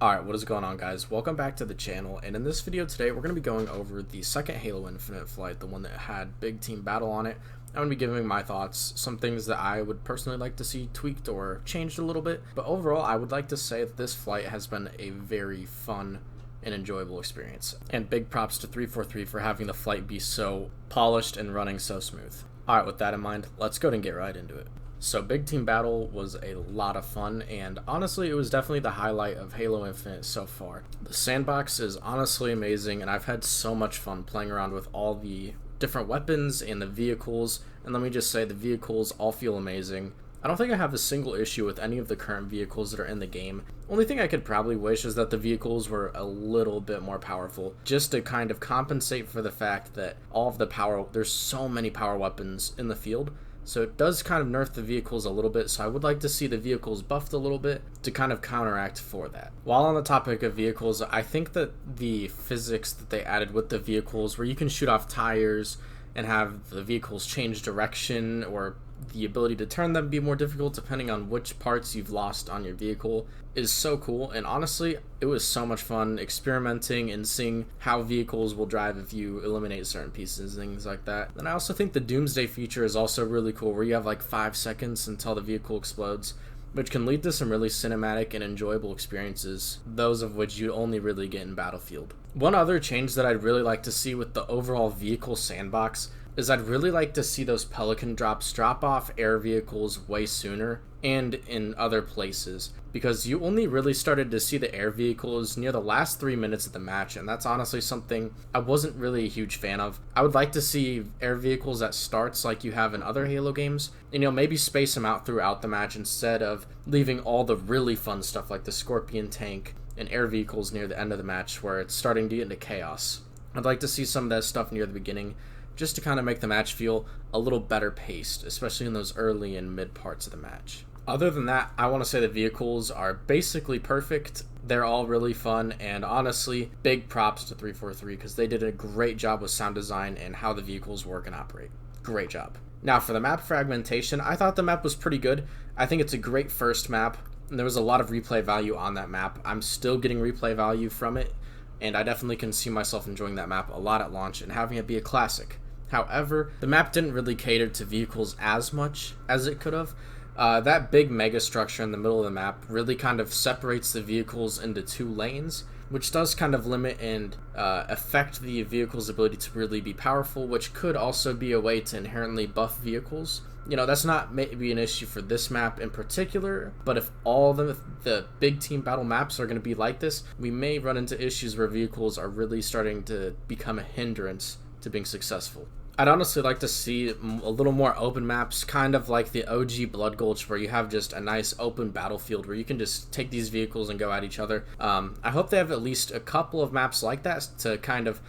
Alright, what is going on, guys? Welcome back to the channel, and in this video today we're going to be going over the second Halo Infinite flight, the one that had big team battle on it. I'm going to be giving my thoughts, some things that I would personally like to see tweaked or changed a little bit, but overall I would like to say that this flight has been a very fun and enjoyable experience. And big props to 343 for having the flight be so polished and running so smooth. Alright, with that in mind, let's go ahead and get right into it. So Big Team Battle was a lot of fun, and honestly it was definitely the highlight of Halo Infinite so far. The Sandbox is honestly amazing, and I've had so much fun playing around with all the different weapons and the vehicles, and let me just say the vehicles all feel amazing. I don't think I have a single issue with any of the current vehicles that are in the game. Only thing I could probably wish is that the vehicles were a little bit more powerful, just to kind of compensate for the fact that all of the power, there's so many power weapons in the field. So it does kind of nerf the vehicles a little bit, so I would like to see the vehicles buffed a little bit to kind of counteract for that. While on the topic of vehicles, I think that the physics that they added with the vehicles, where you can shoot off tires and have the vehicles change direction, or the ability to turn them be more difficult depending on which parts you've lost on your vehicle, is so cool. And honestly, it was so much fun experimenting and seeing how vehicles will drive if you eliminate certain pieces and things like that. And I also think the Doomsday feature is also really cool, where you have like 5 seconds until the vehicle explodes, which can lead to some really cinematic and enjoyable experiences, those of which you only really get in Battlefield. One other change that I'd really like to see with the overall vehicle sandbox is I'd really like to see those Pelican drops drop off air vehicles way sooner and in other places, because you only really started to see the air vehicles near the last 3 minutes of the match, and that's honestly something I wasn't really a huge fan of. I would like to see air vehicles at starts like you have in other Halo games, and maybe space them out throughout the match instead of leaving all the really fun stuff like the Scorpion tank and air vehicles near the end of the match where it's starting to get into chaos. I'd like to see some of that stuff near the beginning, just to kind of make the match feel a little better paced, especially in those early and mid parts of the match. Other than that, I want to say the vehicles are basically perfect. They're all really fun, and honestly, big props to 343 because they did a great job with sound design and how the vehicles work and operate. Great job. Now for the map fragmentation, I thought the map was pretty good. I think it's a great first map, and there was a lot of replay value on that map. I'm still getting replay value from it, and I definitely can see myself enjoying that map a lot at launch and having it be a classic. However, the map didn't really cater to vehicles as much as it could have. That big mega structure in the middle of the map really kind of separates the vehicles into 2 lanes, which does kind of limit and affect the vehicle's ability to really be powerful, which could also be a way to inherently buff vehicles. That's not maybe an issue for this map in particular, but if all the big team battle maps are going to be like this, we may run into issues where vehicles are really starting to become a hindrance to being successful. I'd honestly like to see a little more open maps, kind of like the OG Blood Gulch, where you have just a nice open battlefield where you can just take these vehicles and go at each other. I hope they have at least a couple of maps like that to kind of,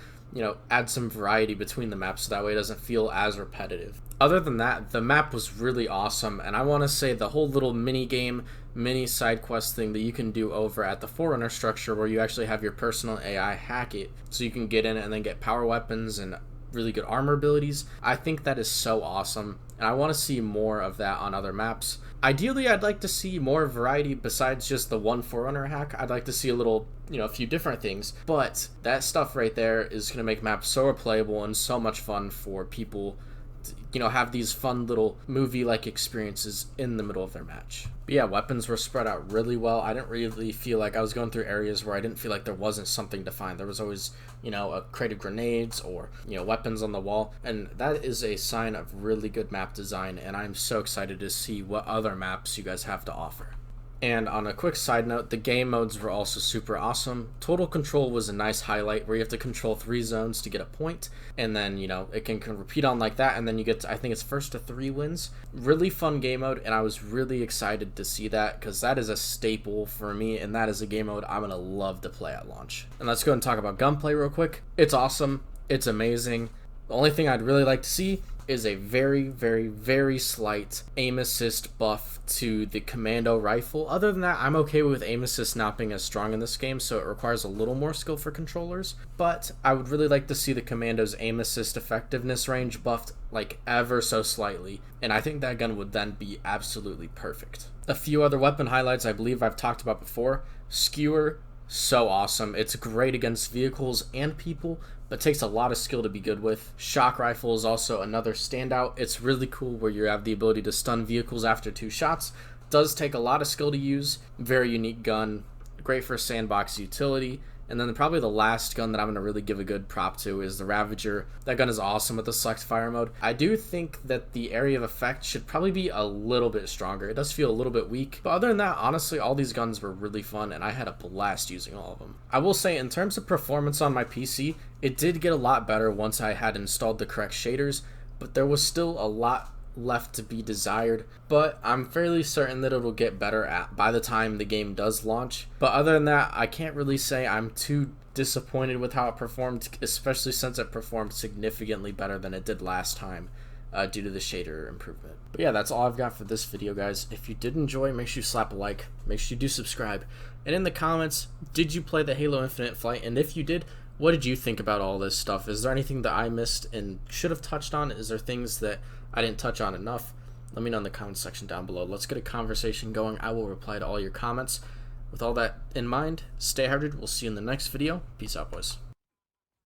add some variety between the maps so that way it doesn't feel as repetitive. Other than that, the map was really awesome, and I want to say the whole little mini side quest thing that you can do over at the Forerunner structure, where you actually have your personal AI hack it so you can get in it and then get power weapons and really good armor abilities. I think that is so awesome, and I want to see more of that on other maps. Ideally, I'd like to see more variety besides just the one Forerunner hack. I'd like to see a few different things, but that stuff right there is going to make maps so replayable and so much fun for people to, have these fun little movie-like experiences in the middle of their match. But yeah, weapons were spread out really well. I didn't really feel like I was going through areas where I didn't feel like there wasn't something to find. There was always, a crate of grenades or, weapons on the wall, and that is a sign of really good map design, and I'm so excited to see what other maps you guys have to offer. And on a quick side note, the game modes were also super awesome. Total Control was a nice highlight where you have to control 3 zones to get a point, and then, it can repeat on like that, and then you get to, I think it's first to 3 wins. Really fun game mode, and I was really excited to see that because that is a staple for me, and that is a game mode I'm going to love to play at launch. And let's go and talk about Gunplay real quick. It's awesome. It's amazing. The only thing I'd really like to see is a very, very, very slight aim assist buff to the commando rifle. Other than that, I'm okay with aim assist not being as strong in this game, so it requires a little more skill for controllers, but I would really like to see the commando's aim assist effectiveness range buffed like ever so slightly, and I think that gun would then be absolutely perfect. A few other weapon highlights I believe I've talked about before. Skewer so awesome. It's great against vehicles and people, but takes a lot of skill to be good with. Shock rifle is also another standout. It's really cool where you have the ability to stun vehicles after 2 shots. Does take a lot of skill to use. Very unique gun. Great for sandbox utility. And then probably the last gun that I'm going to really give a good prop to is the Ravager. That gun is awesome with the select fire mode. I do think that the area of effect should probably be a little bit stronger. It does feel a little bit weak. But other than that, honestly, all these guns were really fun, and I had a blast using all of them. I will say, in terms of performance on my PC, it did get a lot better once I had installed the correct shaders, but there was still a lot left to be desired, but I'm fairly certain that it'll get better by the time the game does launch. But other than that, I can't really say I'm too disappointed with how it performed, especially since it performed significantly better than it did last time due to the shader improvement. But yeah, that's all I've got for this video, guys. If you did enjoy, make sure you slap a like, make sure you do subscribe, and in the comments, did you play the Halo Infinite flight? And if you did, what did you think about all this stuff? Is there anything that I missed and should have touched on? Is there things that I didn't touch on enough? Let me know in the comments section down below. Let's get a conversation going. I will reply to all your comments. With all that in mind, stay hydrated. We'll see you in the next video. Peace out, boys.